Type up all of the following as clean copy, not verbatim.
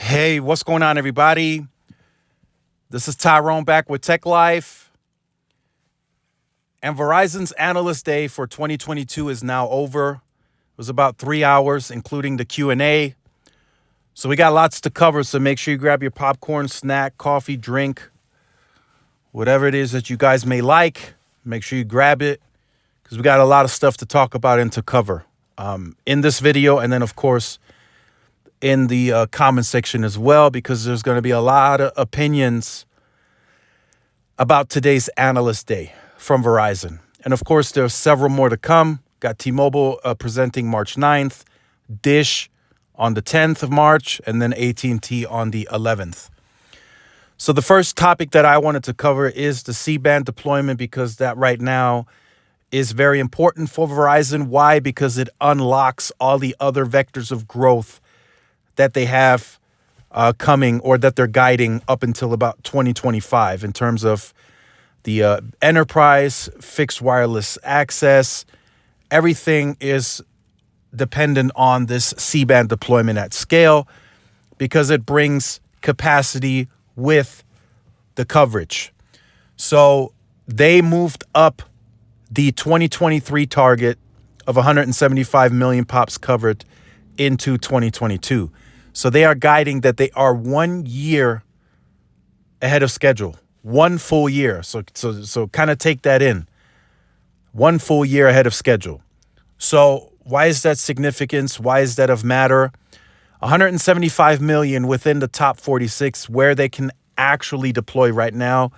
Hey, what's going on, everybody? This is Tyrone back with Tech Life. And Verizon's Analyst Day for 2022 is now over. It was about 3 hours, including the Q&A. So we got lots to cover, so make sure you grab your popcorn, snack, coffee, drink, whatever it is that you guys may like. Make sure you grab it, because we got a lot of stuff to talk about and to cover in this video, and then, of course, in the comment section as well, because there's going to be a lot of opinions about today's Analyst Day from Verizon. And of course, there's several more to come. Got T-Mobile presenting March 9th, Dish on the 10th of March, and then AT&T on the 11th. So the first topic that I wanted to cover is the C-band deployment, because that right now is very important for Verizon. Why? Because it unlocks all the other vectors of growth that they have coming, or that they're guiding up until about 2025 in terms of the enterprise, fixed wireless access. Everything is dependent on this C-band deployment at scale, because it brings capacity with the coverage. So they moved up the 2023 target of 175 million pops covered into 2022. So they are guiding that they are 1 year ahead of schedule, 1 full year. So kind of take that in. 1 full year ahead of schedule. So why is that significance? Why is that of matter? 175 million within the top 46 where they can actually deploy right now.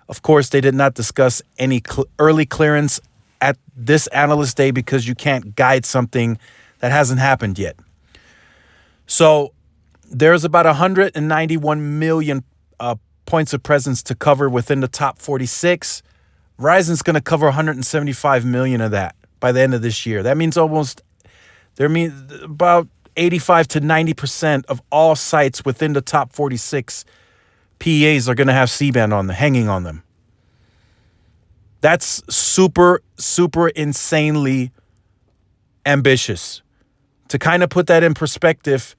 Of course, they did not discuss any early clearance at this Analyst Day, because you can't guide something that hasn't happened yet. So there's about 191 million points of presence to cover within the top 46. Verizon's going to cover 175 million of that by the end of this year. That means about 85 to 90% of all sites within the top 46 PEAs are going to have C-band hanging on them. That's super, super insanely ambitious. To kind of put that in perspective,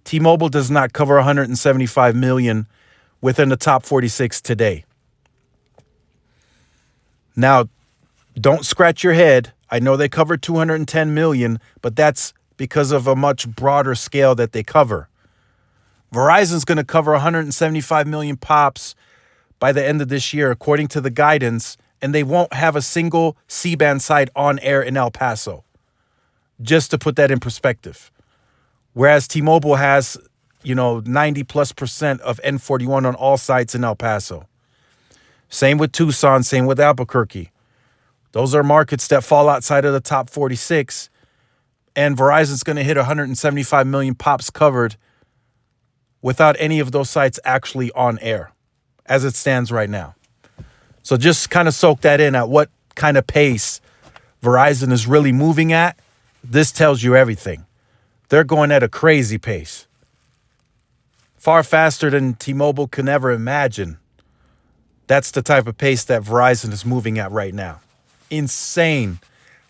T-Mobile does not cover 175 million within the top 46 today. Now, don't scratch your head. I know they cover 210 million, but that's because of a much broader scale that they cover. Verizon's going to cover 175 million pops by the end of this year, according to the guidance, and they won't have a single C-band site on air in El Paso. Just to put that in perspective. Whereas T-Mobile has, 90+% of N41 on all sites in El Paso. Same with Tucson, same with Albuquerque. Those are markets that fall outside of the top 46, and Verizon's going to hit 175 million pops covered without any of those sites actually on air, as it stands right now. So just kind of soak that in at what kind of pace Verizon is really moving at. This tells you everything. They're going at a crazy pace. Far faster than T-Mobile can ever imagine. That's the type of pace that Verizon is moving at right now. Insane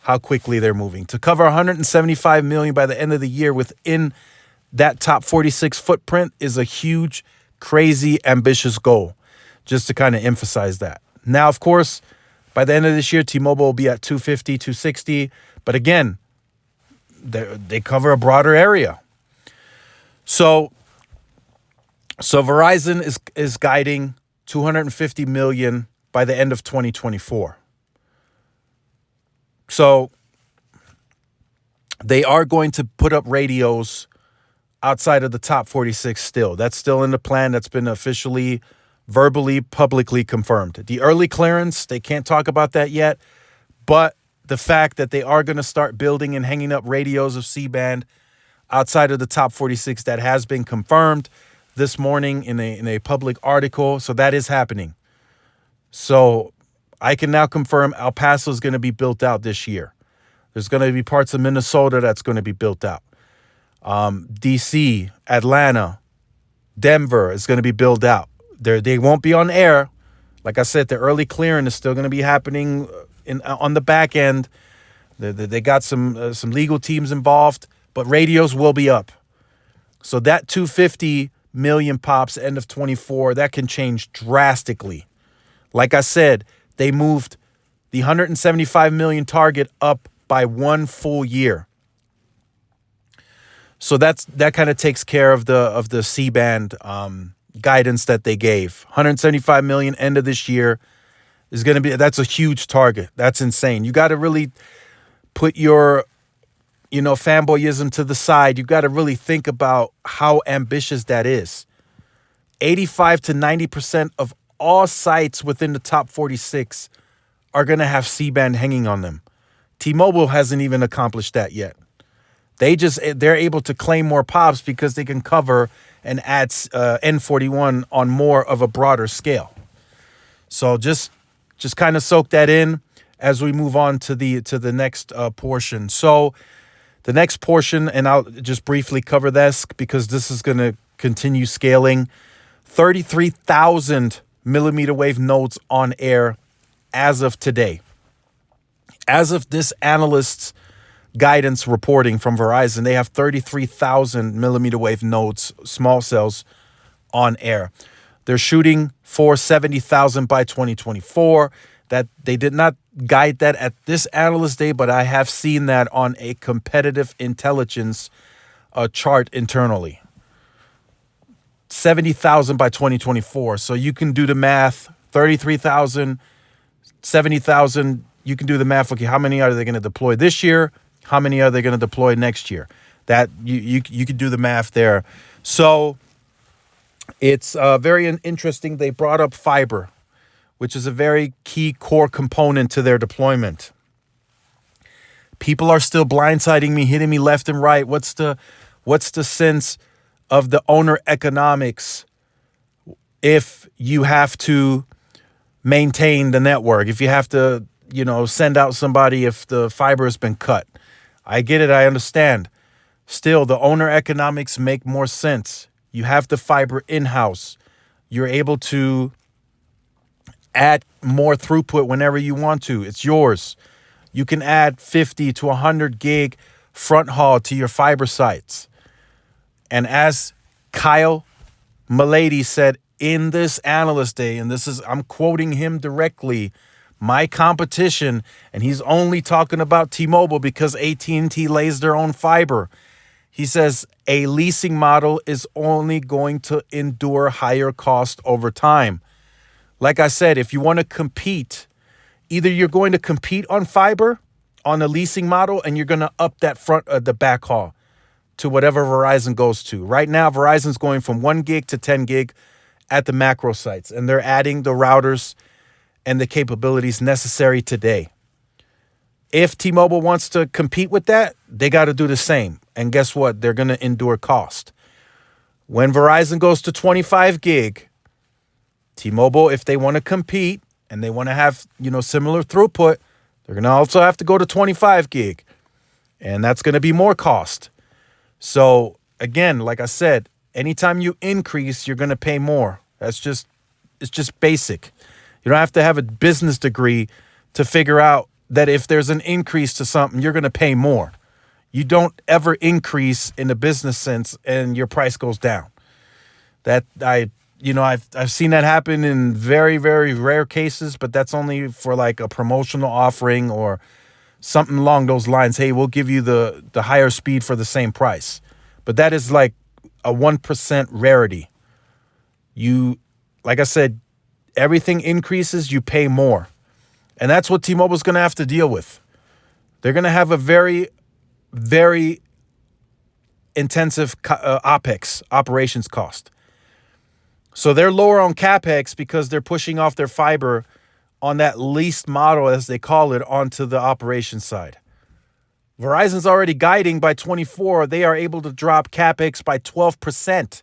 how quickly they're moving. To cover 175 million by the end of the year within that top 46 footprint is a huge, crazy, ambitious goal. Just to kind of emphasize that. Now, of course, by the end of this year, T-Mobile will be at 250, 260. But again, they cover a broader area. So Verizon is guiding 250 million by the end of 2024. So they are going to put up radios outside of the top 46 still. That's still in the plan. That's been officially, verbally, publicly confirmed. The early clearance, they can't talk about that yet, but the fact that they are going to start building and hanging up radios of C-band outside of the top 46, that has been confirmed this morning in a public article. So that is happening. So I can now confirm El Paso is going to be built out this year. There's going to be parts of Minnesota that's going to be built out. DC, Atlanta, Denver is going to be built out. They won't be on air. Like I said, the early clearing is still going to be happening on the back end. They got some legal teams involved, but radios will be up. So that 250 million pops end of 24. That can change drastically. Like I said, they moved the 175 million target up by 1 full year. So that kind of takes care of the C-band guidance that they gave. 175 million end of this year is going to be, that's a huge target. That's insane. You got to really put your, fanboyism to the side. You got to really think about how ambitious that is. 85 to 90% of all sites within the top 46 are going to have C-band hanging on them. T-Mobile hasn't even accomplished that yet. They're able to claim more pops because they can cover and add N41 on more of a broader scale. So just kind of soak that in as we move on to the next portion. So the next portion, and I'll just briefly cover this because this is going to continue scaling. 33,000 millimeter wave nodes on air as of today. As of this analyst's guidance reporting from Verizon, they have 33,000 millimeter wave nodes, small cells, on air. They're shooting for 70,000 by 2024. That they did not guide that at this analyst day, but I have seen that on a competitive intelligence chart internally. 70,000 by 2024. So you can do the math. 33,000, 70,000. You can do the math. Okay, how many are they going to deploy this year? How many are they going to deploy next year? That you could do the math there. So it's very interesting. They brought up fiber, which is a very key core component to their deployment. People are still blindsiding me, hitting me left and right. What's the sense of the owner economics if you have to maintain the network, if you have to, send out somebody if the fiber has been cut? I get it. I understand. Still, the owner economics make more sense. You have the fiber in-house. You're able to add more throughput whenever you want to. It's yours. You can add 50 to 100 gig front haul to your fiber sites. And as Kyle Milady said in this analyst day, and I'm quoting him directly, my competition, and he's only talking about T-Mobile because AT&T lays their own fiber. He says a leasing model is only going to endure higher cost over time. Like I said, if you want to compete, either you're going to compete on fiber on a leasing model and you're going to up that the backhaul to whatever Verizon goes to. Right now, Verizon's going from 1 gig to 10 gig at the macro sites, and they're adding the routers and the capabilities necessary today. If T-Mobile wants to compete with that, they got to do the same. And guess what? They're going to endure cost. When Verizon goes to 25 gig, T-Mobile, if they want to compete and they want to have, similar throughput, they're going to also have to go to 25 gig. And that's going to be more cost. So again, like I said, anytime you increase, you're going to pay more. It's just basic. You don't have to have a business degree to figure out that if there's an increase to something, you're going to pay more. You don't ever increase in the business sense and your price goes down. I've seen that happen in very, very rare cases, but that's only for like a promotional offering or something along those lines. Hey, we'll give you the higher speed for the same price. But that is like a 1% rarity. Like I said, everything increases, you pay more. And that's what T-Mobile's going to have to deal with. They're going to have a very, very intensive OPEX, operations cost. So they're lower on CapEx because they're pushing off their fiber on that leased model, as they call it, onto the operations side. Verizon's already guiding by 24. They are able to drop CapEx by 12%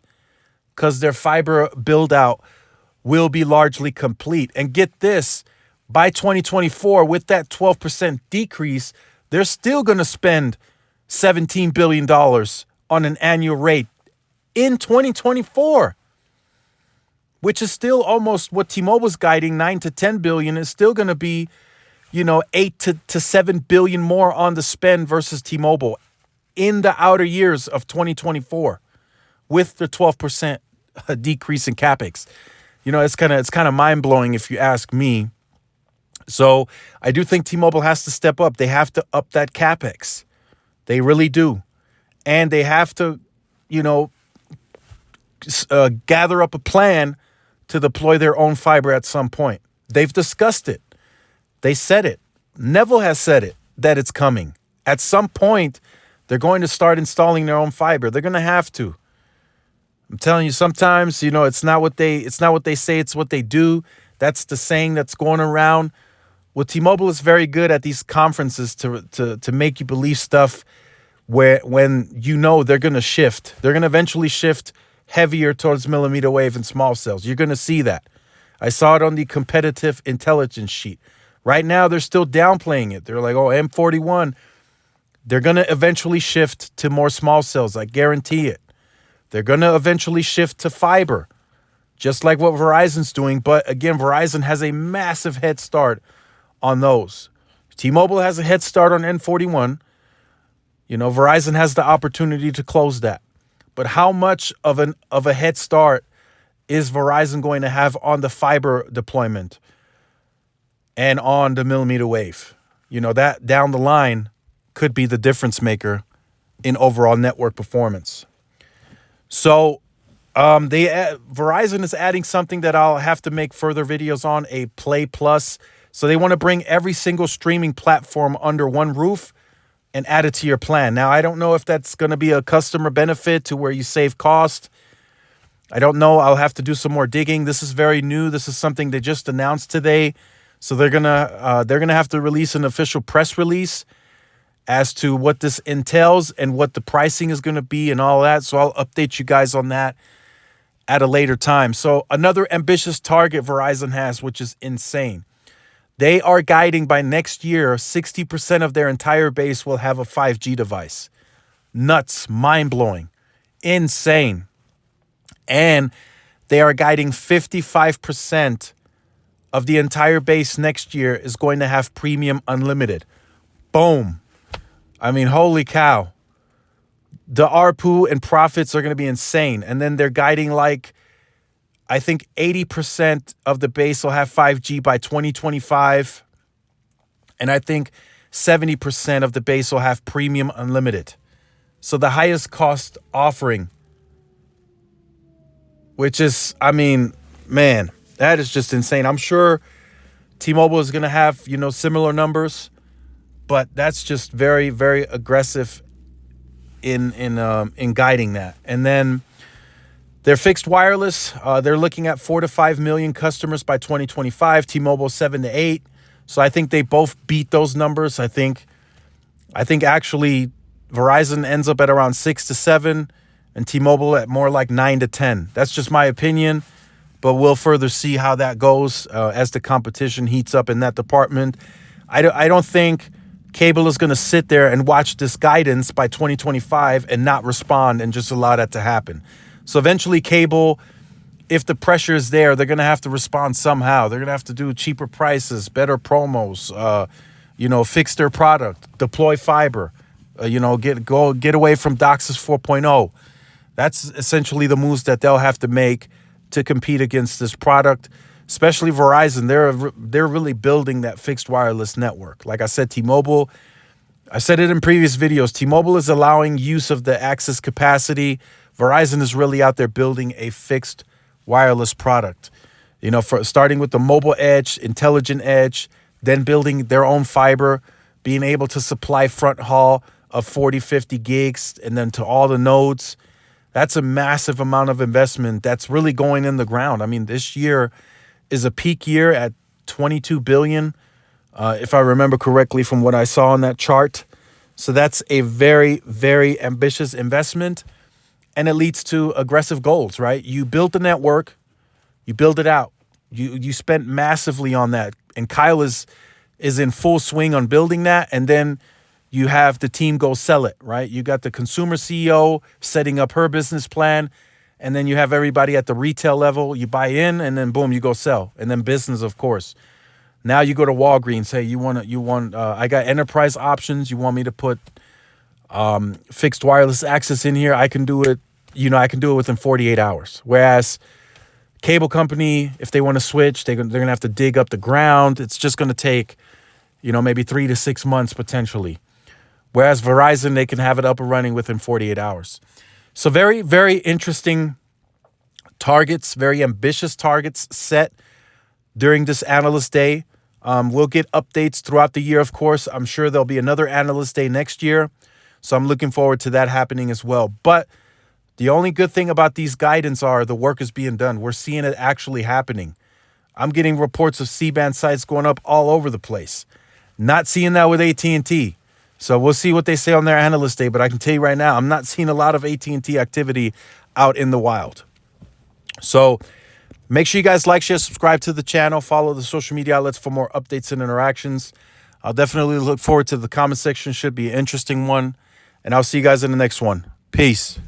because their fiber build out will be largely complete. And get this, by 2024, with that 12% decrease, they're still going to spend $17 billion on an annual rate in 2024, which is still almost what T-Mobile's guiding, 9 to 10 billion, is still going to be, 8 to 7 billion more on the spend versus T-Mobile in the outer years of 2024 with the 12% a decrease in capex. It's kind of mind blowing if you ask me. So I do think T-Mobile has to step up. They have to up that capex. They really do, and they have to, you know, gather up a plan to deploy their own fiber at some point. They've discussed it. They said it. Neville has said it, that it's coming. At some point, they're going to start installing their own fiber. They're going to have to. I'm telling you, sometimes, it's not what they say, it's what they do. That's the saying that's going around. Well, T-Mobile is very good at these conferences to make you believe stuff when they're going to shift. They're going to eventually shift heavier towards millimeter wave and small cells. You're going to see that. I saw it on the competitive intelligence sheet. Right now, they're still downplaying it. They're like, oh, M41. They're going to eventually shift to more small cells. I guarantee it. They're going to eventually shift to fiber, just like what Verizon's doing. But again, Verizon has a massive head start on those. T-Mobile has a head start on N41. Verizon has the opportunity to close that. But how much of a head start is Verizon going to have on the fiber deployment and on the millimeter wave? That down the line could be the difference maker in overall network performance. So Verizon is adding something that I'll have to make further videos on, a Play Plus. So they want to bring every single streaming platform under one roof and add it to your plan. Now, I don't know if that's going to be a customer benefit to where you save cost. I don't know. I'll have to do some more digging. This is very new. This is something they just announced today. So they're gonna have to release an official press release as to what this entails and what the pricing is going to be and all that. So I'll update you guys on that at a later time. So another ambitious target Verizon has, which is insane. They are guiding by next year, 60% of their entire base will have a 5G device. Nuts, mind-blowing, insane. And they are guiding 55% of the entire base next year is going to have premium unlimited. Boom. I mean, holy cow. The ARPU and profits are going to be insane. And then they're guiding I think 80% of the base will have 5G by 2025. And I think 70% of the base will have premium unlimited. So the highest cost offering, which is, man, that is just insane. I'm sure T-Mobile is going to have, similar numbers, but that's just very, very aggressive in guiding that. And then their fixed wireless, they're looking at 4 to 5 million customers by 2025. T-Mobile 7 to 8. So I think they both beat those numbers. I think actually Verizon ends up at around 6 to 7, and T-Mobile at more like 9 to 10. That's just my opinion, but we'll further see how that goes as the competition heats up in that department. I don't think cable is going to sit there and watch this guidance by 2025 and not respond and just allow that to happen. So eventually cable, if the pressure is there, they're going to have to respond somehow. They're going to have to do cheaper prices, better promos, fix their product, deploy fiber, get away from DOCSIS 4.0. That's essentially the moves that they'll have to make to compete against this product, especially Verizon. They're really building that fixed wireless network. Like I said, T-Mobile, I said it in previous videos, T-Mobile is allowing use of the access capacity. Verizon is really out there building a fixed wireless product, for starting with the mobile edge, intelligent edge, then building their own fiber, being able to supply front haul of 40, 50 gigs, and then to all the nodes. That's a massive amount of investment that's really going in the ground. I mean, this year is a peak year at $22 billion, if I remember correctly from what I saw on that chart. So that's a very, very ambitious investment. And it leads to aggressive goals, right? You build the network, you build it out. You spent massively on that. And Kyle is in full swing on building that. And then you have the team go sell it, right? You got the consumer CEO setting up her business plan. And then you have everybody at the retail level. You buy in and then boom, you go sell. And then business, of course. Now you go to Walgreens. Hey, I got enterprise options. You want me to put fixed wireless access in here? I can do it I can do it within 48 hours. Whereas cable company, if they want to switch, they're going to have to dig up the ground. It's just going to take, maybe 3 to 6 months potentially. Whereas Verizon, they can have it up and running within 48 hours. So very, very interesting targets, very ambitious targets set during this Analyst Day. We'll get updates throughout the year, of course. I'm sure there'll be another Analyst Day next year. So I'm looking forward to that happening as well. But the only good thing about these guidance are the work is being done. We're seeing it actually happening. I'm getting reports of C-band sites going up all over the place. Not seeing that with AT&T. So we'll see what they say on their Analyst Day. But I can tell you right now, I'm not seeing a lot of AT&T activity out in the wild. So make sure you guys like, share, subscribe to the channel. Follow the social media outlets for more updates and interactions. I'll definitely look forward to the comment section. Should be an interesting one. And I'll see you guys in the next one. Peace.